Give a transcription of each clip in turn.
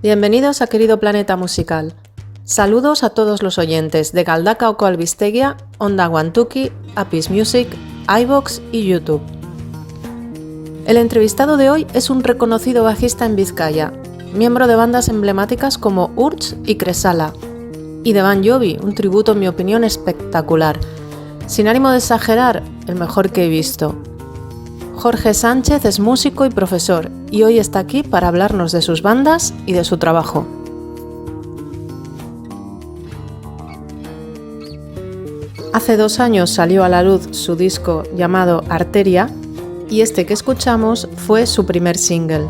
Bienvenidos a Querido Planeta Musical. Saludos a todos los oyentes de Galdakaoko Albistegia, Onda Guantuki, Apis Music, iVoox y YouTube. El entrevistado de hoy es un reconocido bajista en Vizcaya, miembro de bandas emblemáticas como Urts y Cresala, y de Bon Jovi, un tributo en mi opinión espectacular. Sin ánimo de exagerar, el mejor que he visto. Jorge Sánchez es músico y profesor, y hoy está aquí para hablarnos de sus bandas y de su trabajo. Hace 2 años salió a la luz su disco llamado Arteria, y este que escuchamos fue su primer single.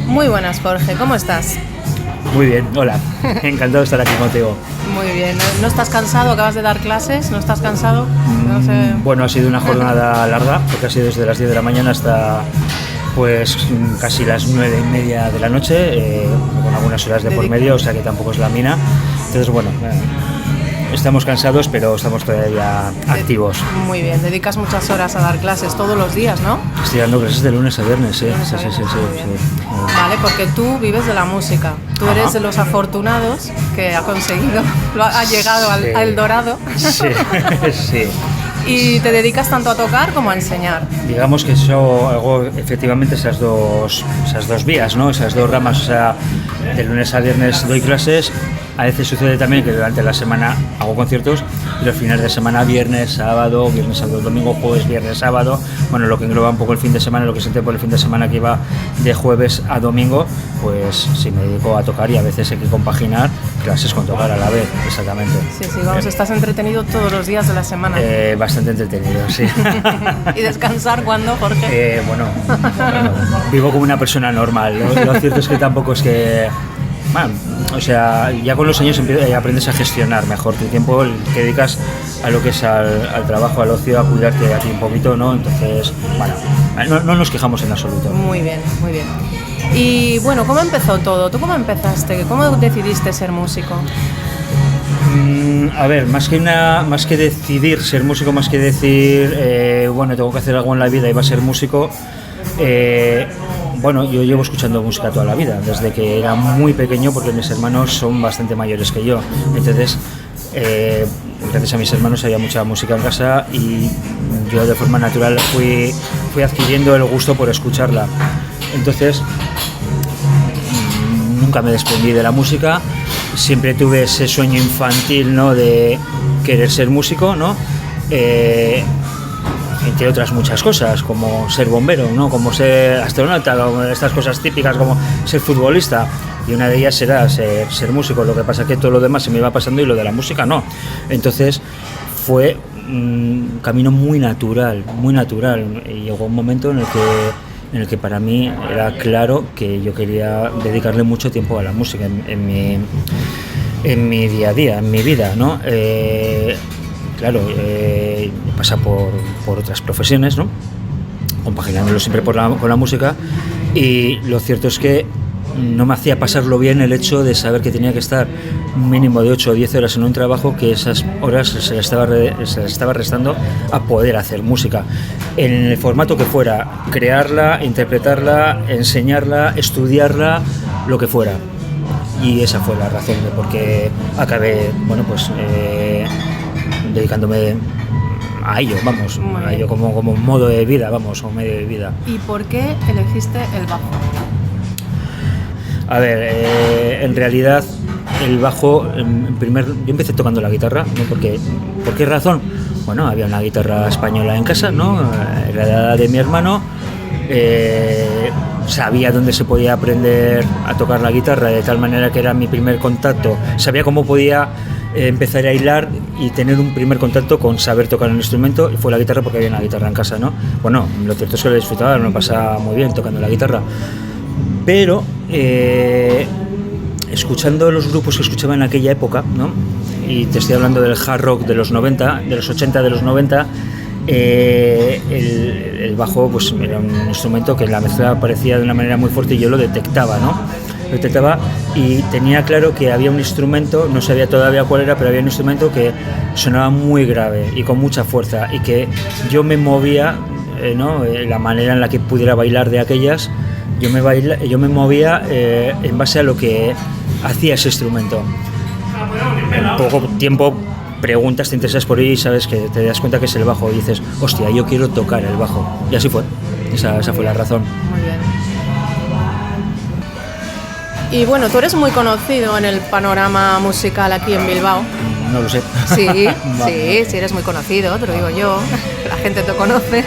Muy buenas, Jorge, ¿cómo estás? Muy bien, hola, encantado de estar aquí contigo. Muy bien, ¿no estás cansado? ¿Acabas de dar clases? ¿No estás cansado? No sé. Bueno, ha sido una jornada larga, porque ha sido desde las 10 de la mañana hasta pues casi las 9:30 de la noche, con algunas horas de por medio, o sea que tampoco es la mina. Entonces, bueno, estamos cansados, pero estamos todavía activos. Muy bien, dedicas muchas horas a dar clases todos los días, ¿no? Estoy dando clases de lunes a viernes, sí. Sí. Vale, porque tú vives de la música. Tú eres de los afortunados que ha conseguido, ha llegado al dorado. Sí, sí. Y te dedicas tanto a tocar como a enseñar. Digamos que yo hago efectivamente esas dos vías, ¿no? Esas dos ramas, o sea, de lunes a viernes doy clases. A veces sucede también que durante la semana hago conciertos y los fines de semana, viernes, sábado, domingo, jueves, viernes, sábado, bueno, lo que engloba un poco el fin de semana, lo que se entiende por el fin de semana que va de jueves a domingo, pues sí me dedico a tocar y a veces hay que compaginar clases con tocar a la vez, exactamente. Sí, vamos, estás entretenido todos los días de la semana. Bastante entretenido, sí. ¿Y descansar cuándo, Jorge? Bueno, vivo como una persona normal, lo cierto es que tampoco es que... Bueno, o sea, ya con los años aprendes a gestionar mejor tu tiempo, el que dedicas a lo que es al trabajo, al ocio, a cuidarte a ti un poquito, ¿no? Entonces, bueno, no nos quejamos en absoluto. Muy bien, muy bien. Y bueno, ¿cómo empezó todo? ¿Tú cómo empezaste? ¿Cómo decidiste ser músico? A ver, más que decidir ser músico, más que decir, bueno, tengo que hacer algo en la vida y va a ser músico, Bueno, yo llevo escuchando música toda la vida, desde que era muy pequeño, porque mis hermanos son bastante mayores que yo. Entonces, gracias a mis hermanos había mucha música en casa y yo de forma natural fui adquiriendo el gusto por escucharla. Entonces, nunca me desprendí de la música, siempre tuve ese sueño infantil, ¿no?, de querer ser músico, ¿no? Entre otras muchas cosas, como ser bombero, ¿no?, como ser astronauta, como estas cosas típicas, como ser futbolista, y una de ellas era ser músico. Lo que pasa es que todo lo demás se me iba pasando y lo de la música no. Entonces fue un camino muy natural, y llegó un momento en el que para mí era claro que yo quería dedicarle mucho tiempo a la música en mi día a día, en mi vida, ¿no? Claro, pasa por otras profesiones, ¿no?, compaginándolo siempre con la música, y lo cierto es que no me hacía pasarlo bien el hecho de saber que tenía que estar un mínimo de 8 o 10 horas en un trabajo, que esas horas se le estaba restando a poder hacer música, en el formato que fuera, crearla, interpretarla, enseñarla, estudiarla, lo que fuera. Y esa fue la razón de por qué acabé, bueno, pues dedicándome a ello, vamos, a ello como modo de vida, vamos, o medio de vida. ¿Y por qué elegiste el bajo? A ver, en realidad el bajo, yo empecé tocando la guitarra, ¿no? ¿Por qué razón? Bueno, había una guitarra española en casa, ¿no?, era la edad de mi hermano, sabía dónde se podía aprender a tocar la guitarra, de tal manera que era mi primer contacto, sabía cómo podía empezar a hilar y tener un primer contacto con saber tocar un instrumento, y fue la guitarra porque había una guitarra en casa, ¿no? Bueno, lo cierto es que lo disfrutaba, me pasaba muy bien tocando la guitarra, pero escuchando los grupos que escuchaba en aquella época, ¿no?, y te estoy hablando del hard rock de los 90, de los 80, de los 90, el bajo pues era un instrumento que en la mezcla aparecía de una manera muy fuerte y yo lo detectaba, ¿no? Lo detectaba y tenía claro que había un instrumento, no sabía todavía cuál era, pero había un instrumento que sonaba muy grave y con mucha fuerza, y que yo me movía, ¿no?, la manera en la que pudiera bailar de aquellas, yo me movía en base a lo que hacía ese instrumento. En poco tiempo preguntas, te interesas por ahí y sabes que te das cuenta que es el bajo y dices, hostia, yo quiero tocar el bajo. Y así fue, esa fue la razón. Muy bien. Y bueno, tú eres muy conocido en el panorama musical aquí en Bilbao. No lo sé. Sí, sí, eres muy conocido, te lo digo yo, la gente te conoce.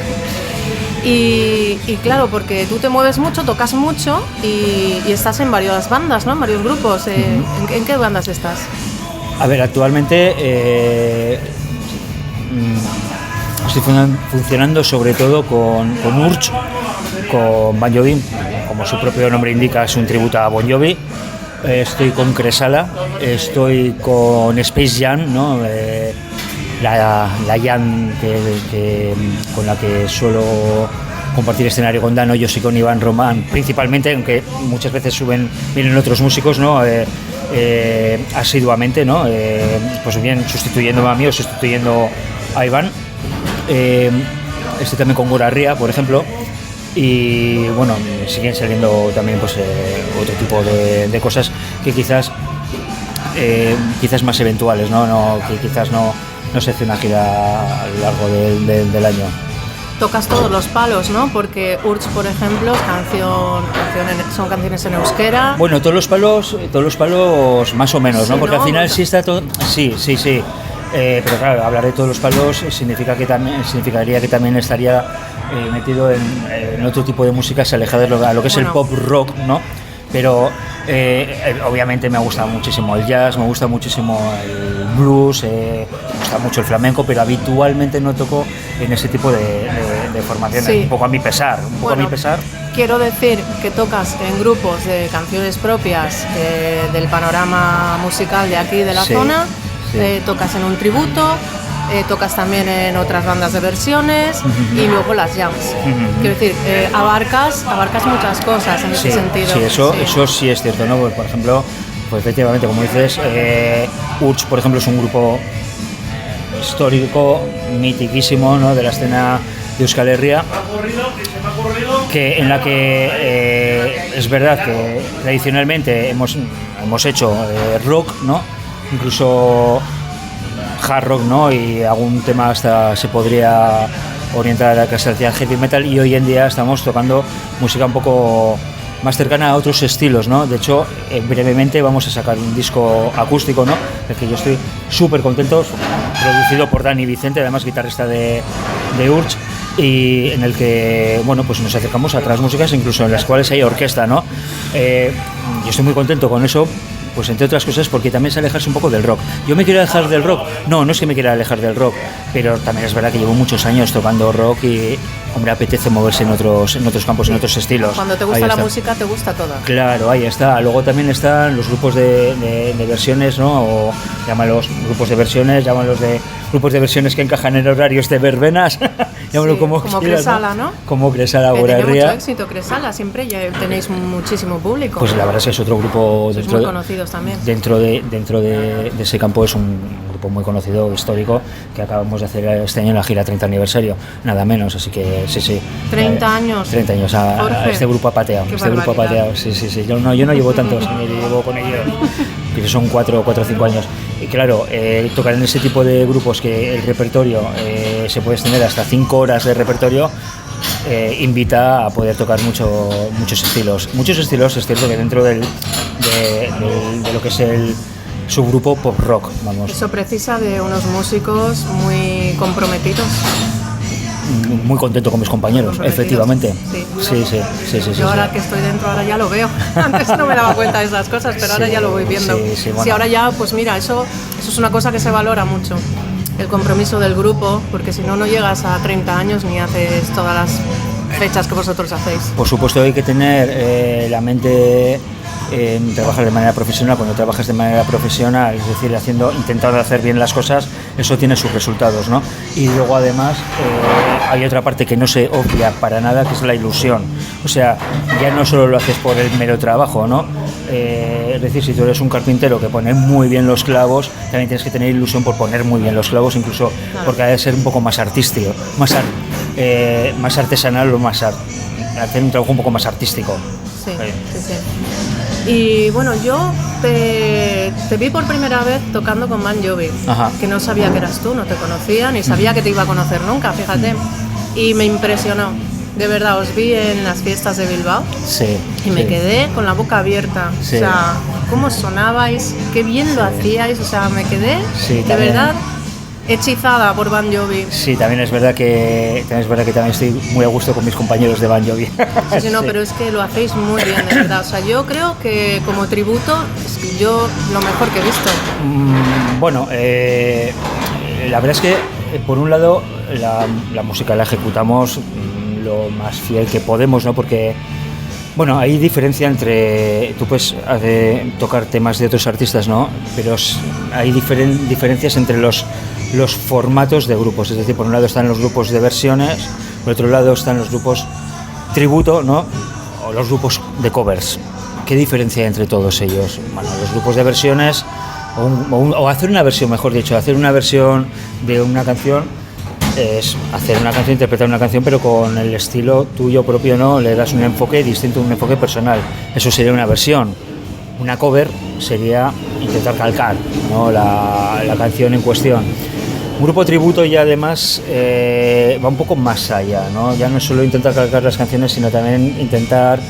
Y claro, porque tú te mueves mucho, tocas mucho y estás en varias bandas, ¿no?, en varios grupos. ¿En qué bandas estás? A ver, actualmente estoy funcionando sobre todo con Urge, con Bon Jovi, como su propio nombre indica, es un tributo a Bon Jovi. Estoy con Cresala, estoy con Space Jam, ¿no?, la Jam con la que suelo compartir escenario con Dano, yo sí con Iván Román principalmente, aunque muchas veces vienen otros músicos, ¿no?, asiduamente, ¿no?, pues bien sustituyéndome a mí o sustituyendo a Iván. Estoy también con Gorarría, por ejemplo, y bueno, siguen saliendo también pues otro tipo de cosas que quizás más eventuales, ¿no? Que quizás no se hace una gira a lo largo del año. Tocas todos los palos, ¿no? Porque Urge, por ejemplo, son canciones en euskera. Bueno, todos los palos más o menos, ¿no? Sí, porque ¿no? al final sí está todo. Sí. Pero claro, hablar de todos los palos significaría que también estaría metido en otro tipo de música, se aleja de lo que es el pop rock, ¿no? Pero obviamente me gusta muchísimo el jazz, me gusta muchísimo el blues, me gusta mucho el flamenco, pero habitualmente no toco en ese tipo de formaciones, sí. Un poco a mi pesar. Quiero decir que tocas en grupos de canciones propias del panorama musical de aquí, de la zona, sí. Tocas en un tributo, tocas también en otras bandas de versiones y luego las jams. Quiero decir, abarcas muchas cosas en ese sentido. Sí, eso sí es cierto, ¿no? Por ejemplo, pues efectivamente, como dices, Urge, por ejemplo, es un grupo histórico, mitiquísimo, ¿no?, de la escena de Euskal Herria. en la que es verdad que tradicionalmente hemos hecho rock, ¿no? Incluso hard rock, ¿no? Y algún tema hasta se podría orientar a casi hacia heavy metal, y hoy en día estamos tocando música un poco más cercana a otros estilos, ¿no? De hecho, brevemente vamos a sacar un disco acústico, ¿no? Del que yo estoy súper contento, producido por Dani Vicente, además guitarrista de Urge, y en el que, bueno, pues nos acercamos a otras músicas, incluso en las cuales hay orquesta, ¿no? Yo estoy muy contento con eso, pues entre otras cosas porque también es alejarse un poco del rock. ¿Yo me quiero alejar del rock? No es que me quiera alejar del rock, pero también es verdad que llevo muchos años tocando rock y, hombre, apetece moverse en otros campos, en otros estilos. Cuando te gusta la música, te gusta toda. Claro, ahí está. Luego también están los grupos de versiones, ¿no? O llámalos grupos de versiones, llámalos de grupos de versiones que encajan en horarios de verbenas. Llámalo sí, como quieras, Cresala, ¿no? Como Cresala, Tiene mucho éxito Cresala, siempre ya tenéis muchísimo público. Pues la verdad es que es otro grupo muy conocidos también. Dentro de ese campo es un grupo muy conocido, histórico, que acabamos de hacer este año en la gira 30 aniversario, nada menos, así que sí. 30 años. 30 años, este grupo ha pateado. Sí. Yo no llevo tantos, ni llevo con ellos, que son 4 o 5 años. Y claro, tocar en ese tipo de grupos que el repertorio se puede extender hasta 5 horas de repertorio, invita a poder tocar muchos estilos. Muchos estilos, es cierto que dentro de lo que es el subgrupo pop rock, vamos. Eso precisa de unos músicos muy comprometidos. Muy contento con mis compañeros, efectivamente. Sí. Yo ahora que estoy dentro, ahora ya lo veo. Antes no me daba cuenta de esas cosas, pero ahora ya lo voy viendo. Bueno. Sí, ahora ya, pues mira, eso es una cosa que se valora mucho, el compromiso del grupo, porque si no llegas a 30 años ni haces todas las fechas que vosotros hacéis. Por supuesto hay que tener la mente en trabajar de manera profesional. Cuando trabajas de manera profesional, es decir, intentando hacer bien las cosas, eso tiene sus resultados, ¿no? Y luego además hay otra parte que no se obvia para nada, que es la ilusión. O sea, ya no solo lo haces por el mero trabajo, ¿no? Es decir, si tú eres un carpintero que pone muy bien los clavos, también tienes que tener ilusión por poner muy bien los clavos, incluso porque ha de ser un poco más artístico, más artesanal o hacer un trabajo un poco más artístico. Sí. Y bueno, yo te vi por primera vez tocando con Bon Jovi, que no sabía que eras tú, no te conocía, ni sabía que te iba a conocer nunca, fíjate. Y me impresionó, de verdad, os vi en las fiestas de Bilbao y me quedé con la boca abierta. O sea, cómo sonabais, qué bien lo hacíais, o sea, me quedé de verdad hechizada por Bon Jovi. Sí, también es verdad que también estoy muy a gusto con mis compañeros de Bon Jovi. Sí, pero es que lo hacéis muy bien, de verdad. O sea, yo creo que como tributo es yo lo mejor que he visto. Bueno, la verdad es que por un lado la música la ejecutamos lo más fiel que podemos, ¿no? Porque bueno, hay diferencia entre... Tú puedes tocar temas de otros artistas, ¿no? Pero hay diferencias entre los formatos de grupos. Es decir, por un lado están los grupos de versiones, por otro lado están los grupos tributo, ¿no? O los grupos de covers. ¿Qué diferencia hay entre todos ellos? Bueno, los grupos de versiones, o hacer una versión, mejor dicho, hacer una versión de una canción, es hacer una canción, interpretar una canción, pero con el estilo tuyo propio, ¿no? Le das un enfoque distinto, un enfoque personal. Eso sería una versión. Una cover sería intentar calcar, ¿no? la canción en cuestión. Un grupo tributo ya además va un poco más allá, ¿no? Ya no es solo intentar calcar las canciones, sino también intentar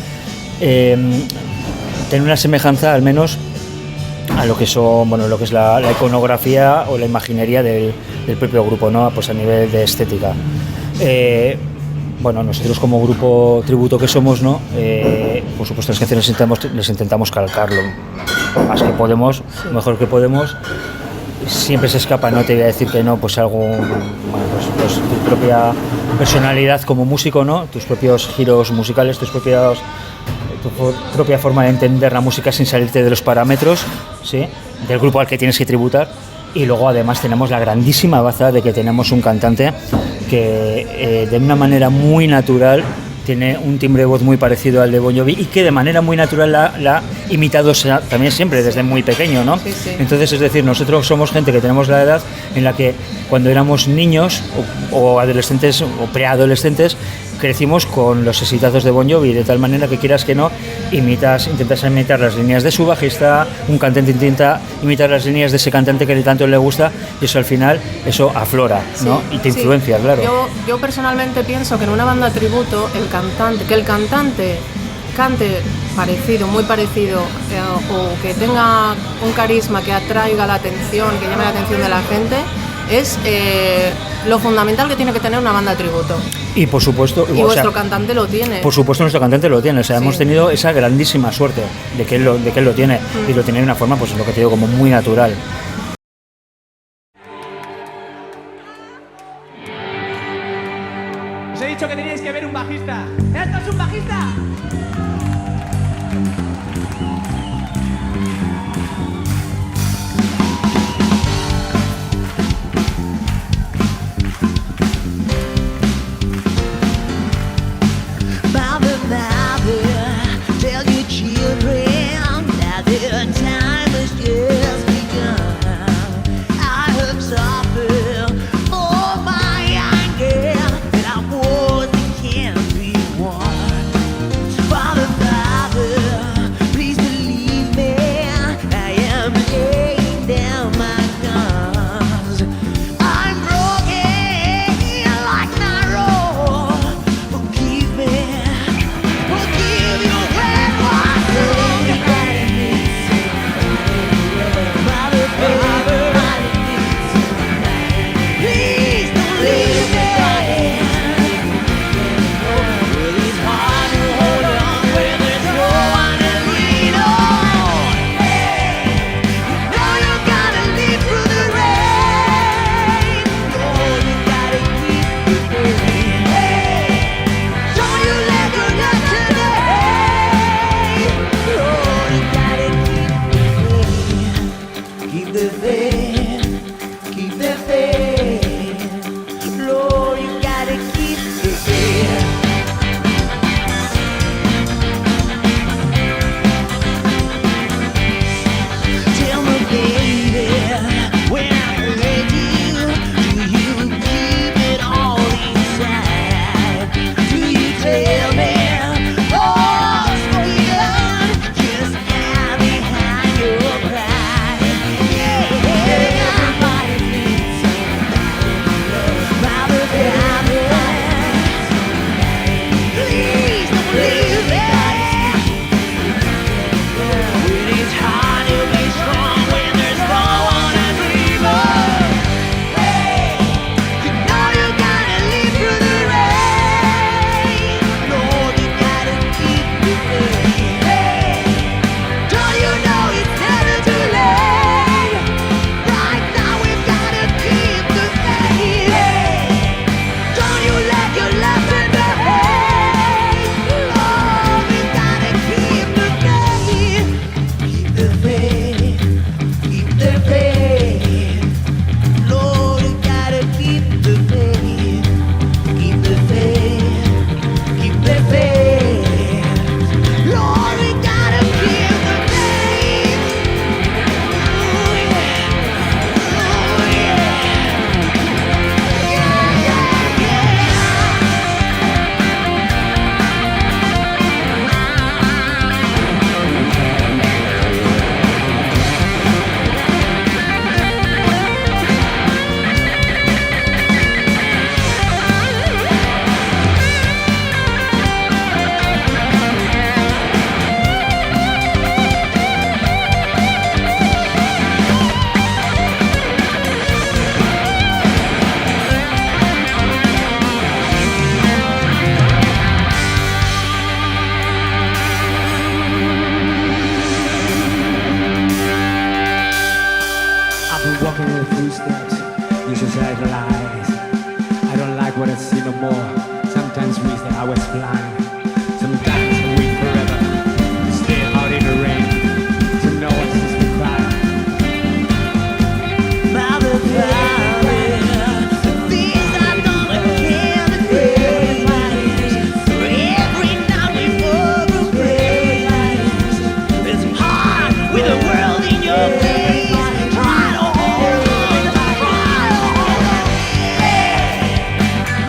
tener una semejanza al menos a lo que son, bueno, lo que es la iconografía o la imaginería del propio grupo, ¿no? Pues a nivel de estética. Bueno, nosotros como grupo tributo que somos, ¿no? Por supuesto las canciones les intentamos calcar lo más que podemos, lo mejor que podemos. Siempre se escapa, no te voy a decir que no, pues algo, bueno, pues tu propia personalidad como músico, ¿no? Tus propios giros musicales, tu propia forma de entender la música sin salirte de los parámetros, ¿sí? Del grupo al que tienes que tributar. Y luego además tenemos la grandísima baza de que tenemos un cantante que de una manera muy natural tiene un timbre de voz muy parecido al de Bon Jovi y que de manera muy natural la ha imitado también siempre desde muy pequeño, ¿no? Sí. Entonces, es decir, nosotros somos gente que tenemos la edad en la que cuando éramos niños o adolescentes o preadolescentes crecimos con los exitazos de Bon Jovi, de tal manera que quieras que no, intentas imitar las líneas de su bajista, un cantante intenta imitar las líneas de ese cantante que tanto le gusta, y eso al final, eso aflora, ¿no? Y te influencia, claro. Yo personalmente pienso que en una banda tributo, el cantante cante parecido, muy parecido, o que tenga un carisma que atraiga la atención, que llame la atención de la gente, es lo fundamental que tiene que tener una banda tributo. Y por supuesto, vuestro cantante lo tiene. Por supuesto, nuestro cantante lo tiene. O sea, hemos tenido esa grandísima suerte de que él lo tiene. Y lo tiene de una forma, pues lo que te digo, como muy natural. Os he dicho que teníais que ver un bajista. ¡Esto es un bajista!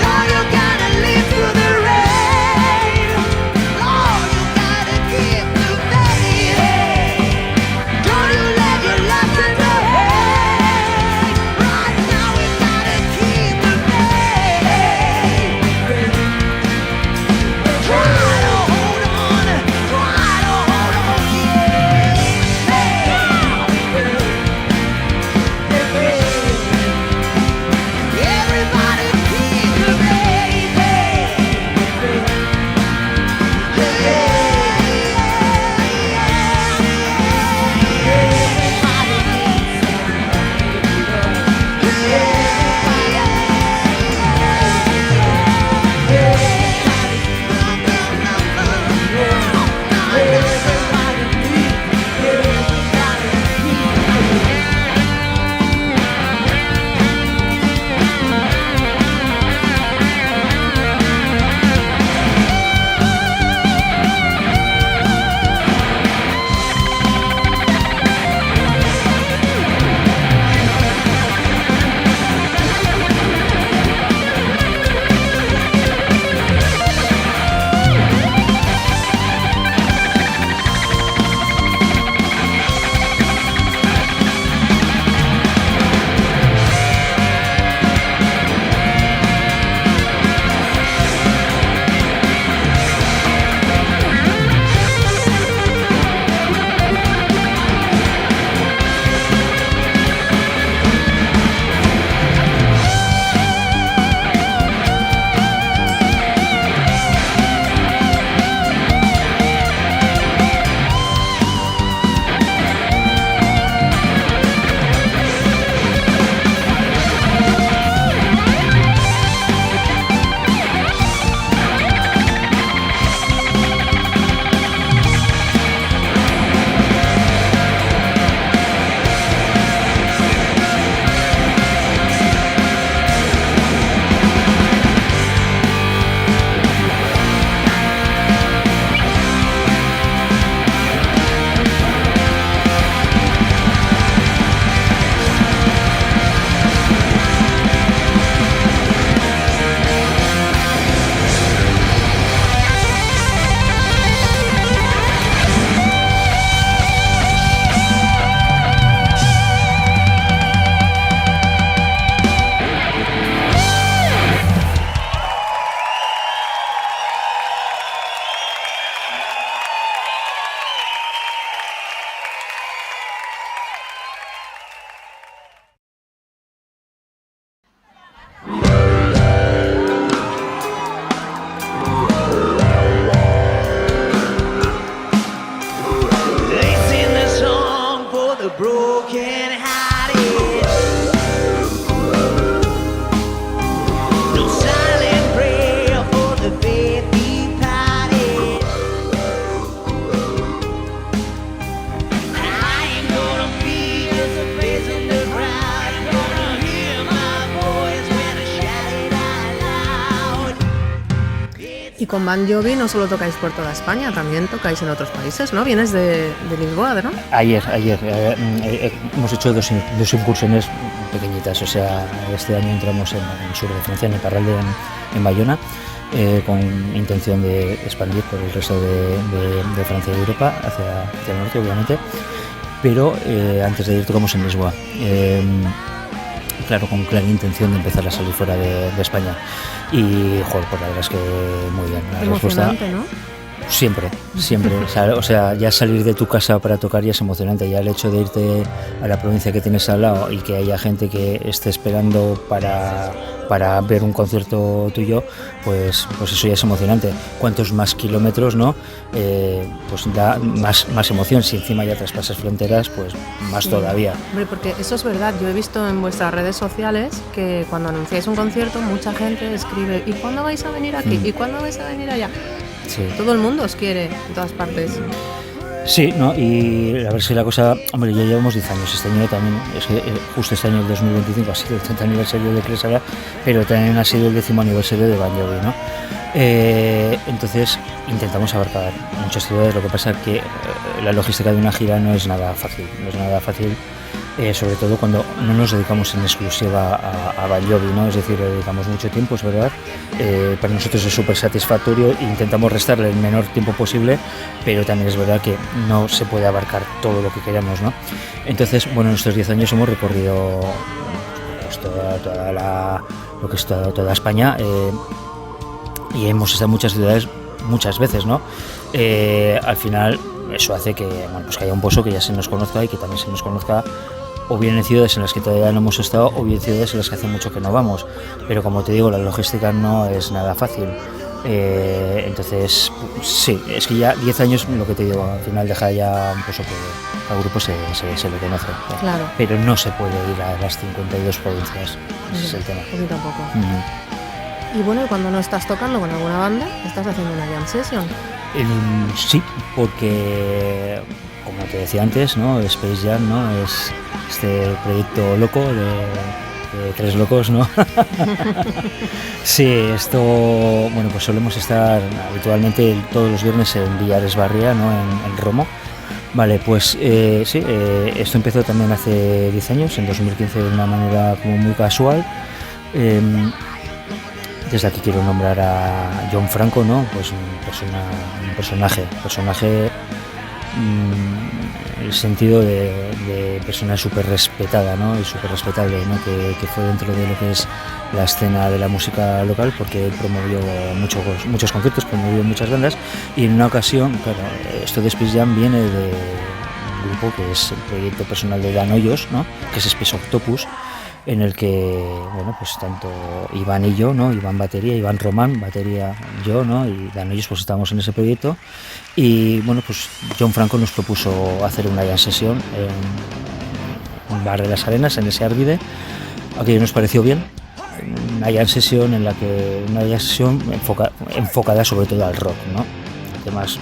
Now you gotta live through the rain. Y con Bon Jovi no solo tocáis por toda España, también tocáis en otros países, ¿no? Vienes de Lisboa, ¿no? Ayer hemos hecho dos incursiones pequeñitas, o sea, este año entramos en el sur de Francia, en el Parral en Bayona, con intención de expandir por el resto de Francia y de Europa, hacia el norte, obviamente, pero antes de ir tocamos en Lisboa. Claro, con clara intención de empezar a salir fuera de España. Y, joder, pues la verdad es que muy bien. La emocionante, respuesta, ¿no? Siempre. O sea, ya salir de tu casa para tocar ya es emocionante. Ya el hecho de irte a la provincia que tienes al lado y que haya gente que esté esperando para ver un concierto tuyo, pues eso ya es emocionante. Cuantos más kilómetros, ¿no? Pues da más emoción. Si encima ya traspasas fronteras, pues más todavía. Hombre, porque eso es verdad. Yo he visto en vuestras redes sociales que cuando anunciáis un concierto, mucha gente escribe: ¿y cuándo vais a venir aquí? ¿Y cuándo vais a venir allá? Sí. Todo el mundo os quiere en todas partes. Sí, ¿no? Y a ver si la cosa... Hombre, ya llevamos 10 años. Este año también, es que justo este año, el 2025, ha sido el 30 aniversario de Cresara, pero también ha sido el 10º aniversario de Bon Jovi, ¿no? Entonces intentamos abarcar muchas ciudades. Lo que pasa es que la logística de una gira no es nada fácil. Sobre todo cuando no nos dedicamos en exclusiva a Bon Jovi, ¿no? Es decir, le dedicamos mucho tiempo, es verdad. Para nosotros es súper satisfactorio e intentamos restarle el menor tiempo posible, pero también es verdad que no se puede abarcar todo lo que queramos, ¿no? Entonces, bueno, en estos 10 años hemos recorrido pues, toda España y hemos estado en muchas ciudades muchas veces, ¿no? Al final eso hace que, bueno, pues que haya un pozo que ya se nos conozca y que también se nos conozca, o bien en ciudades en las que todavía no hemos estado, o bien en ciudades en las que hace mucho que no vamos. Pero como te digo, la logística no es nada fácil. Entonces, sí, es que ya 10 años, lo que te digo, al final deja ya un poco que al grupo se le conoce. Claro. Pero no se puede ir a las 52 provincias, ese es el tema. Yo tampoco. Ujú. Y bueno, cuando no estás tocando con alguna banda, estás haciendo una jam session. Sí, porque como te decía antes, ¿no? Space Jam, ¿no? Es este proyecto loco de tres locos, ¿no? Sí, esto, bueno, pues solemos estar habitualmente todos los viernes en Villares Barria, ¿no? En Romo. Vale, pues sí, esto empezó también hace 10 años, en 2015, de una manera como muy casual. Desde aquí quiero nombrar a John Franco, ¿no? Pues un personaje en el sentido de persona súper respetada, ¿no? Y súper respetable, ¿no? Que fue dentro de lo que es la escena de la música local, porque él promovió muchos conciertos, promovió muchas bandas, y en una ocasión, claro, esto de Space Jam viene de un grupo que es el proyecto personal de Dan Hoyos, ¿no? Que es Space Octopus, en el que, bueno, pues tanto Iván y yo, ¿no? Iván batería, Iván Román batería, yo, ¿no? Y Dan Hoyos, pues estábamos en ese proyecto, y bueno, pues John Franco nos propuso hacer una jam sesión en un bar de las Arenas, en ese Arvide. Aquello nos pareció bien, una jam sesión enfocada sobre todo al rock, ¿no? Temas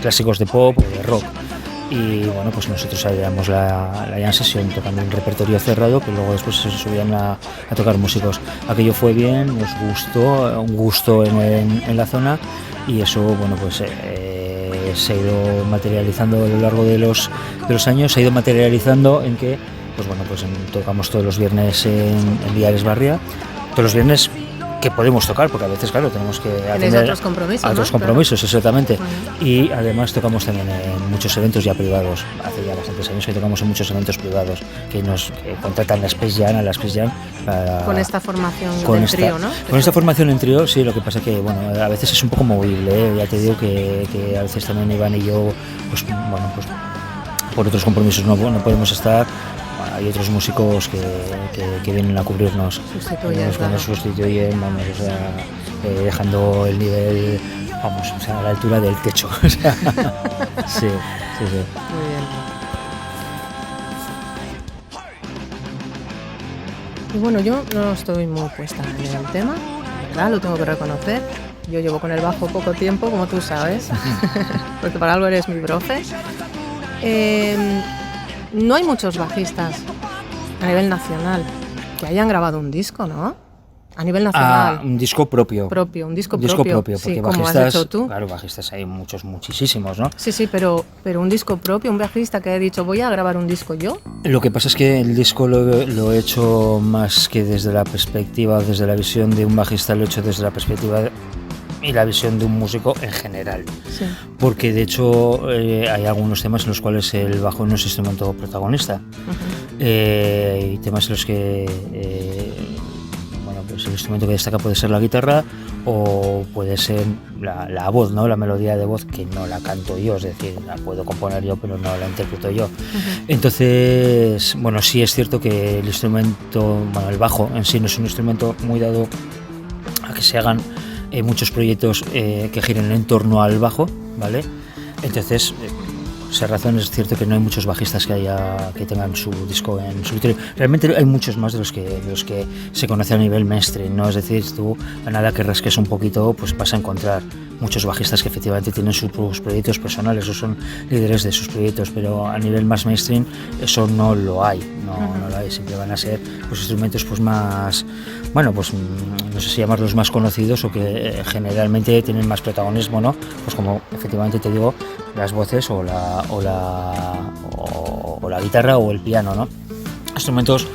clásicos de pop o de rock. Y bueno, pues nosotros haríamos la jam session tocando un repertorio cerrado, que luego después se subían a tocar músicos. Aquello fue bien, nos gustó, un gusto en la zona, y eso, bueno, pues se ha ido materializando a lo largo de los años, se ha ido materializando en que, pues bueno, pues tocamos todos los viernes en Villares Barria, todos los viernes que podemos tocar, porque a veces, claro, tenemos que atender otros compromisos, a otros ¿no? compromisos, claro. Exactamente. Bueno. Y además tocamos también en muchos eventos ya privados. Hace ya bastantes años que tocamos en muchos eventos privados que nos contratan a la Space Jam para, con esta formación con del esta, trío, ¿no? Con esta formación en trío, sí, lo que pasa que, bueno, a veces es un poco movible, ¿eh? Ya te digo que a veces también Iván y yo, pues bueno, pues por otros compromisos no podemos estar. Hay otros músicos que vienen a cubrirnos, nos sustituyen, vamos, o sea, dejando el nivel, vamos, o sea, a la altura del techo. O sea, sí. Muy bien. Y bueno, yo no estoy muy puesta en el tema, ¿verdad? Lo tengo que reconocer. Yo llevo con el bajo poco tiempo, como tú sabes, porque para algo eres mi profe. No hay muchos bajistas a nivel nacional que hayan grabado un disco, ¿no? A nivel nacional. Un disco propio. Un disco propio, porque sí, bajistas, como has hecho tú. Claro, bajistas hay muchísimos, ¿no? Sí, pero un disco propio, un bajista que ha dicho, voy a grabar un disco yo. Lo que pasa es que el disco lo he hecho más que desde la perspectiva, desde la visión de un bajista, lo he hecho desde la perspectiva y la visión de un músico en general. Sí. Porque de hecho hay algunos temas en los cuales el bajo no es instrumento protagonista. Uh-huh. Y temas en los que bueno, pues el instrumento que destaca puede ser la guitarra o puede ser la voz, ¿no? La melodía de voz, que no la canto yo, es decir, la puedo componer yo pero no la interpreto yo. Uh-huh. Entonces, bueno, sí es cierto que el instrumento, bueno, el bajo en sí no es un instrumento muy dado a que se hagan muchos proyectos que giren en torno al bajo, ¿vale? Entonces, por esa razón es cierto que no hay muchos bajistas que tengan su disco en solitario. Realmente hay muchos más de los que se conocen a nivel mainstream, ¿no? Es decir, tú a nada que rasques un poquito, pues vas a encontrar muchos bajistas que efectivamente tienen sus proyectos personales o son líderes de sus proyectos, pero a nivel más mainstream eso no lo hay, no lo hay. Siempre van a ser pues instrumentos pues más, bueno, pues no sé si llamarlos más conocidos o que generalmente tienen más protagonismo, ¿no? Pues como efectivamente te digo, las voces o la guitarra o el piano, ¿no? Instrumentos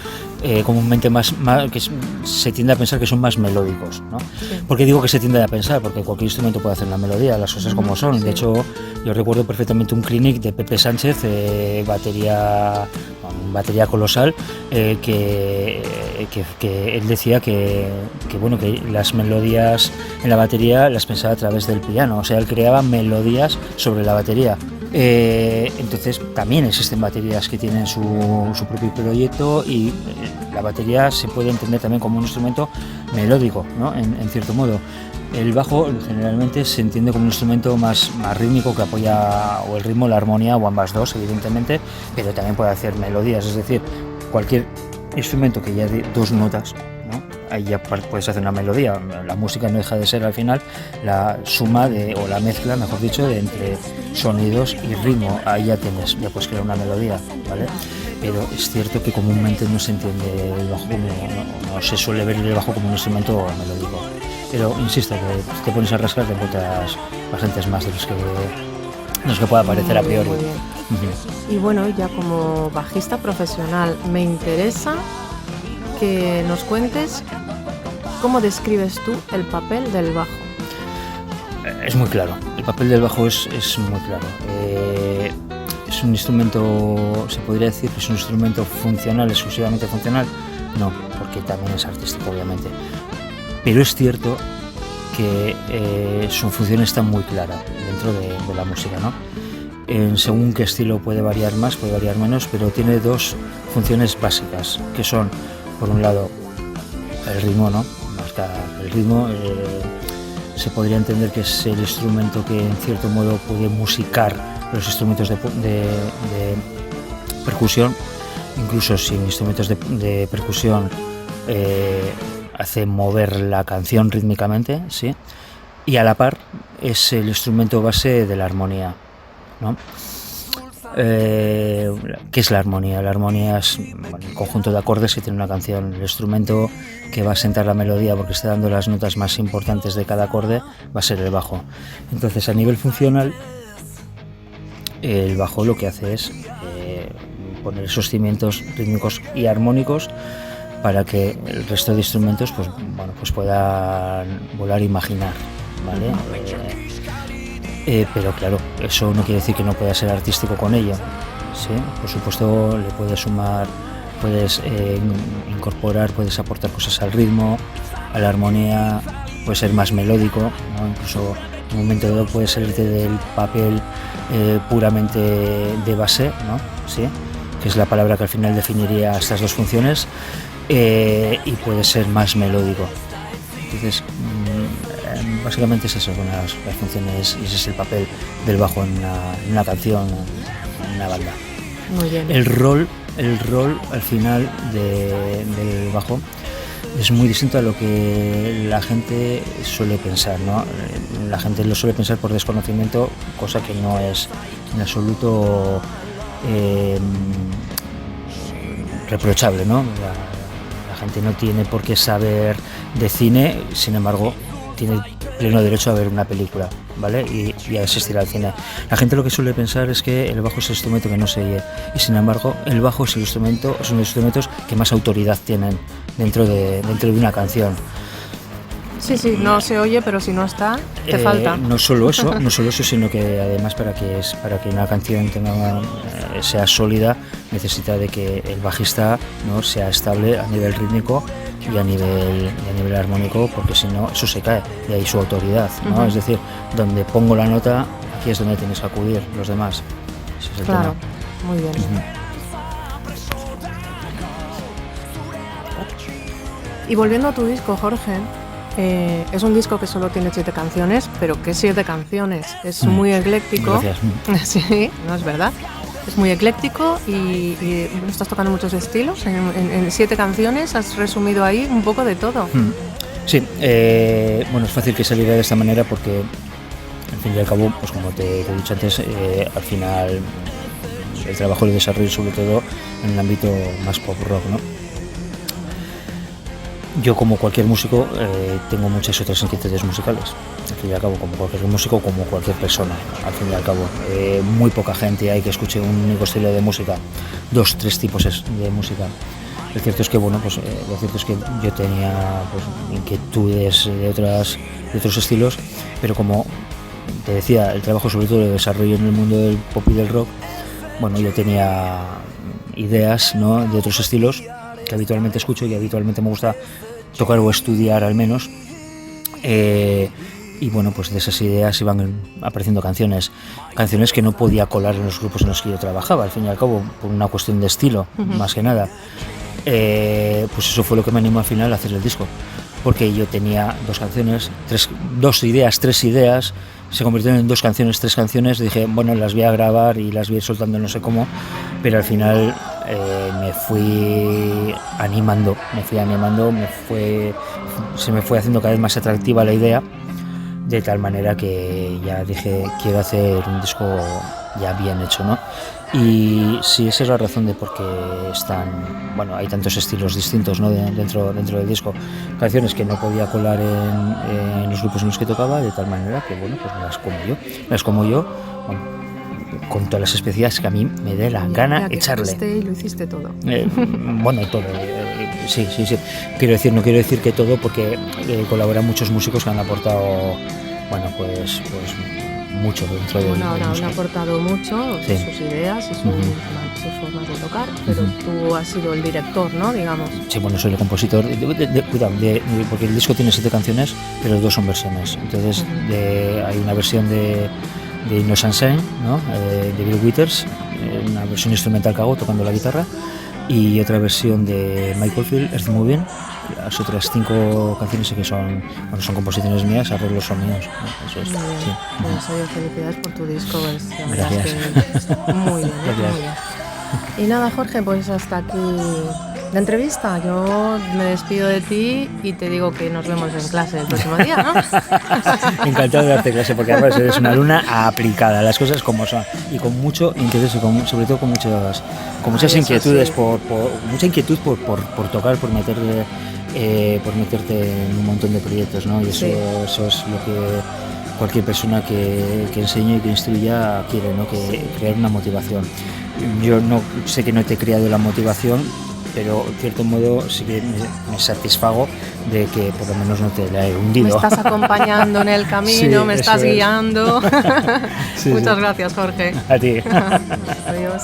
comúnmente más que se tiende a pensar que son más melódicos, ¿no? Sí. ¿Por qué digo que se tiende a pensar? Porque cualquier instrumento puede hacer una melodía, las cosas como son. Sí. De hecho, yo recuerdo perfectamente un clinic de Pepe Sánchez, batería colosal, que él decía que bueno, que las melodías en la batería las pensaba a través del piano, o sea, él creaba melodías sobre la batería. Entonces también existen baterías que tienen su propio proyecto y la batería se puede entender también como un instrumento melódico, ¿no? En cierto modo. El bajo generalmente se entiende como un instrumento más rítmico que apoya o el ritmo, la armonía o ambas dos, evidentemente, pero también puede hacer melodías, es decir, cualquier instrumento que ya dé dos notas, ¿no? Ahí ya puedes hacer una melodía. La música no deja de ser al final la suma o la mezcla, mejor dicho, entre sonidos y ritmo. Ahí ya puedes crear una melodía, ¿vale? Pero es cierto que comúnmente no se entiende el bajo como, no se suele ver el bajo como un instrumento melódico. Pero insisto, que te pones a rascar, te encuentras bastantes más de los que pueda parecer a priori. Muy bien. Y bueno, ya como bajista profesional, me interesa que nos cuentes cómo describes tú el papel del bajo. Es muy claro, el papel del bajo es muy claro. ¿Es un instrumento, se podría decir que es un instrumento funcional, exclusivamente funcional? No, porque también es artístico, obviamente. Pero es cierto que su función está muy clara dentro de la música, ¿no? Según qué estilo puede variar más, puede variar menos, pero tiene dos funciones básicas, que son, por un lado, el ritmo, ¿no? El ritmo se podría entender que es el instrumento que en cierto modo puede musicar los instrumentos de percusión, incluso sin instrumentos de percusión hace mover la canción rítmicamente, ¿sí? Y a la par es el instrumento base de la armonía, ¿no? ¿Qué es la armonía? La armonía es el conjunto de acordes que tiene una canción. El instrumento que va a sentar la melodía porque está dando las notas más importantes de cada acorde va a ser el bajo. Entonces, a nivel funcional, el bajo lo que hace es poner esos cimientos rítmicos y armónicos para que el resto de instrumentos pues puedan volar e imaginar, ¿vale? Pero claro, eso no quiere decir que no pueda ser artístico con ello, ¿sí? Por supuesto, le puedes sumar, puedes incorporar, puedes aportar cosas al ritmo, a la armonía, puede ser más melódico, ¿no? Incluso en un momento dado puede salirte del papel puramente de base, ¿no? ¿Sí? Que es la palabra que al final definiría estas dos funciones, y puede ser más melódico. Entonces, básicamente esas son las funciones y ese es el papel del bajo en una canción, en una banda. Muy bien. El rol al final del bajo es muy distinto a lo que la gente suele pensar, ¿no? La gente lo suele pensar por desconocimiento, cosa que no es en absoluto reprochable, ¿no? La gente no tiene por qué saber de cine, sin embargo, tiene pleno derecho a ver una película, ¿vale? Y a asistir al cine. La gente lo que suele pensar es que el bajo es el instrumento que no se oye, y sin embargo, el bajo es uno de los instrumentos que más autoridad tienen dentro de una canción. Sí, no se oye, pero si no está, te falta. No solo eso, sino que además para que una canción sea sólida, necesita de que el bajista, ¿no?, sea estable a nivel rítmico y a nivel armónico, porque si no, eso se cae, de ahí su autoridad, ¿no? Uh-huh. Es decir, donde pongo la nota, aquí es donde tienes que acudir los demás. Ese es el claro, tema. Muy bien. Uh-huh. Y volviendo a tu disco, Jorge, es un disco que solo tiene 7 canciones, pero ¿qué 7 canciones? Es muy ecléctico. Gracias. Sí, no es verdad. Es muy ecléctico y estás tocando muchos estilos. En 7 canciones has resumido ahí un poco de todo. Sí, bueno, es fácil que saliera de esta manera porque, al fin y al cabo, pues como te he dicho antes, al final el trabajo lo desarrollo sobre todo en el ámbito más pop rock, ¿no? Yo, como cualquier músico, tengo muchas otras inquietudes musicales. Al fin y al cabo, como cualquier músico, como cualquier persona. Al fin y al cabo, muy poca gente hay que escuche un único estilo de música, 2, 3 tipos de música. Lo cierto es que, bueno, pues lo cierto es que yo tenía pues inquietudes de otros estilos, pero como te decía, el trabajo sobre todo lo desarrollo en el mundo del pop y del rock. Bueno, yo tenía ideas, ¿no?, de otros estilos que habitualmente escucho y que habitualmente me gusta tocar o estudiar al menos, y bueno, pues de esas ideas iban apareciendo canciones que no podía colar en los grupos en los que yo trabajaba, al fin y al cabo, por una cuestión de estilo, uh-huh, más que nada. Pues eso fue lo que me animó al final a hacer el disco, porque yo tenía tres ideas, se convirtieron en 2 canciones, 3 canciones. Dije, bueno, las voy a grabar y las voy a ir soltando no sé cómo, pero al final me fui animando, se me fue haciendo cada vez más atractiva la idea, de tal manera que ya dije, quiero hacer un disco ya bien hecho, ¿no? Y sí, esa es la razón de por qué hay tantos estilos distintos, ¿no? dentro del disco. Canciones que no podía colar en los grupos en los que tocaba, de tal manera que, bueno, pues me las como yo, bueno, con todas las especias que a mí me dé la gana echarle. Y lo hiciste todo. Todo. Sí. No quiero decir que todo, porque colaboran muchos músicos que han aportado, pues mucho dentro de... Bueno, ahora han aportado mucho, sí, sus ideas y sus formas de tocar, pero tú has sido el director, ¿no? Digamos. Sí, bueno, soy el compositor. Porque el disco tiene 7 canciones, pero 2 son versiones. Entonces hay una versión de Innocent Shine, ¿no? De Bill Withers, una versión instrumental que hago tocando la guitarra, y otra versión de Michael Field, Earth Moving. Las otras 5 canciones que son composiciones mías, arreglos son míos, ¿no? Eso es. Muy bien. Sí. Pues oye, felicidades por tu disco, Gracias. Muy bien. Y nada, Jorge, pues hasta aquí la entrevista. Yo me despido de ti y te digo que nos vemos en clase el próximo día, ¿no? Encantado de darte clase, porque además eres una alumna aplicada, las cosas como son, y con mucho interés, y sobre todo con muchas inquietudes, sí. Mucha inquietud por tocar, por meterte en un montón de proyectos, ¿no? Y eso es lo que cualquier persona que enseñe y que instruya quiere, ¿no? Crear una motivación. Yo no sé que no te he creado la motivación, pero en cierto modo sí que me satisfago de que por lo menos no te la he hundido. Me estás acompañando en el camino, Sí, me estás guiando. Sí, Muchas gracias, Jorge. A ti. Adiós.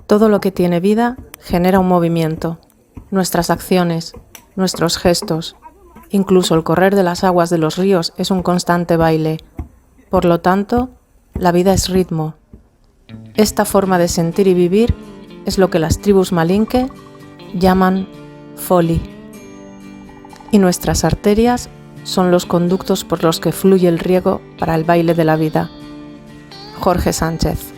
Todo lo que tiene vida genera un movimiento. Nuestras acciones, nuestros gestos, incluso el correr de las aguas de los ríos es un constante baile. Por lo tanto, la vida es ritmo. Esta forma de sentir y vivir es lo que las tribus malinke llaman foli. Y nuestras arterias son los conductos por los que fluye el riego para el baile de la vida. Jorge Sánchez.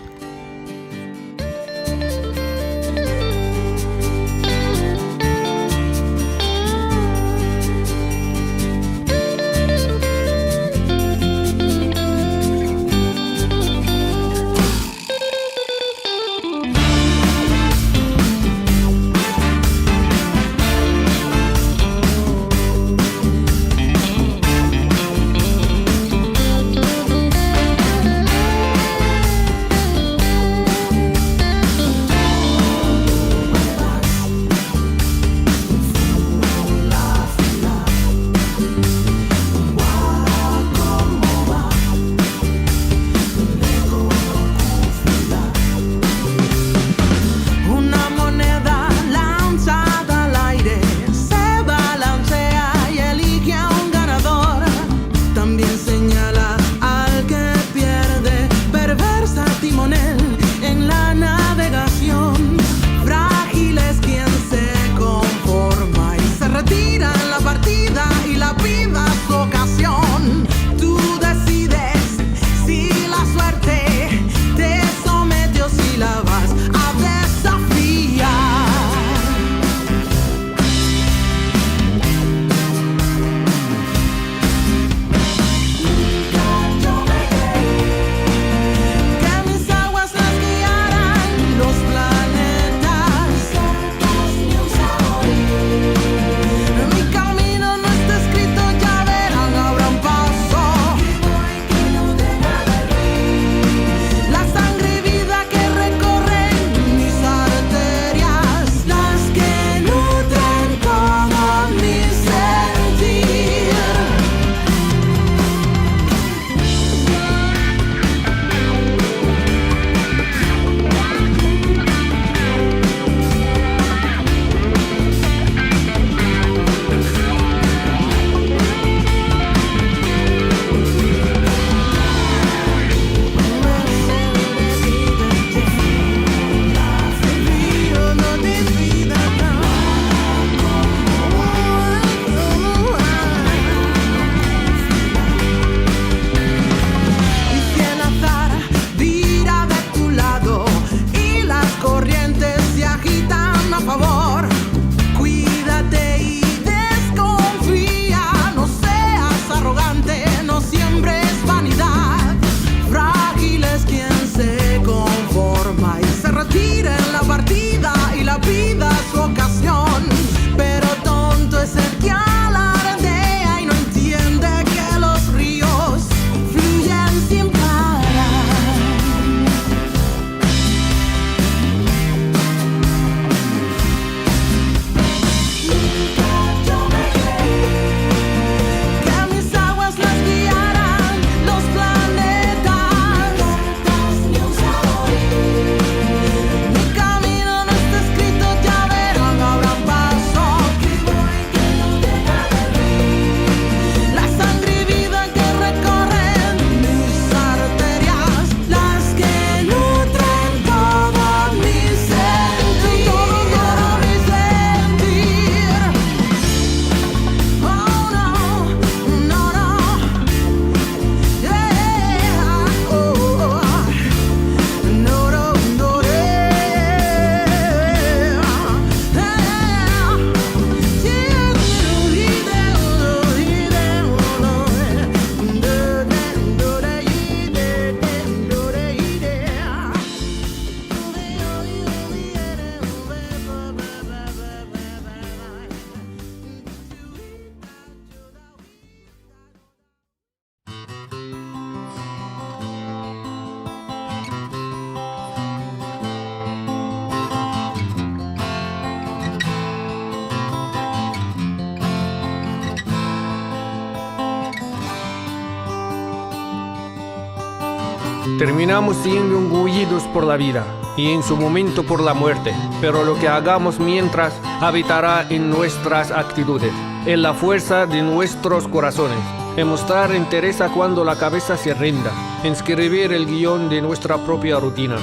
Terminamos siendo engullidos por la vida y en su momento por la muerte, pero lo que hagamos mientras habitará en nuestras actitudes, en la fuerza de nuestros corazones, en mostrar entereza cuando la cabeza se rinda, en escribir el guión de nuestra propia rutina.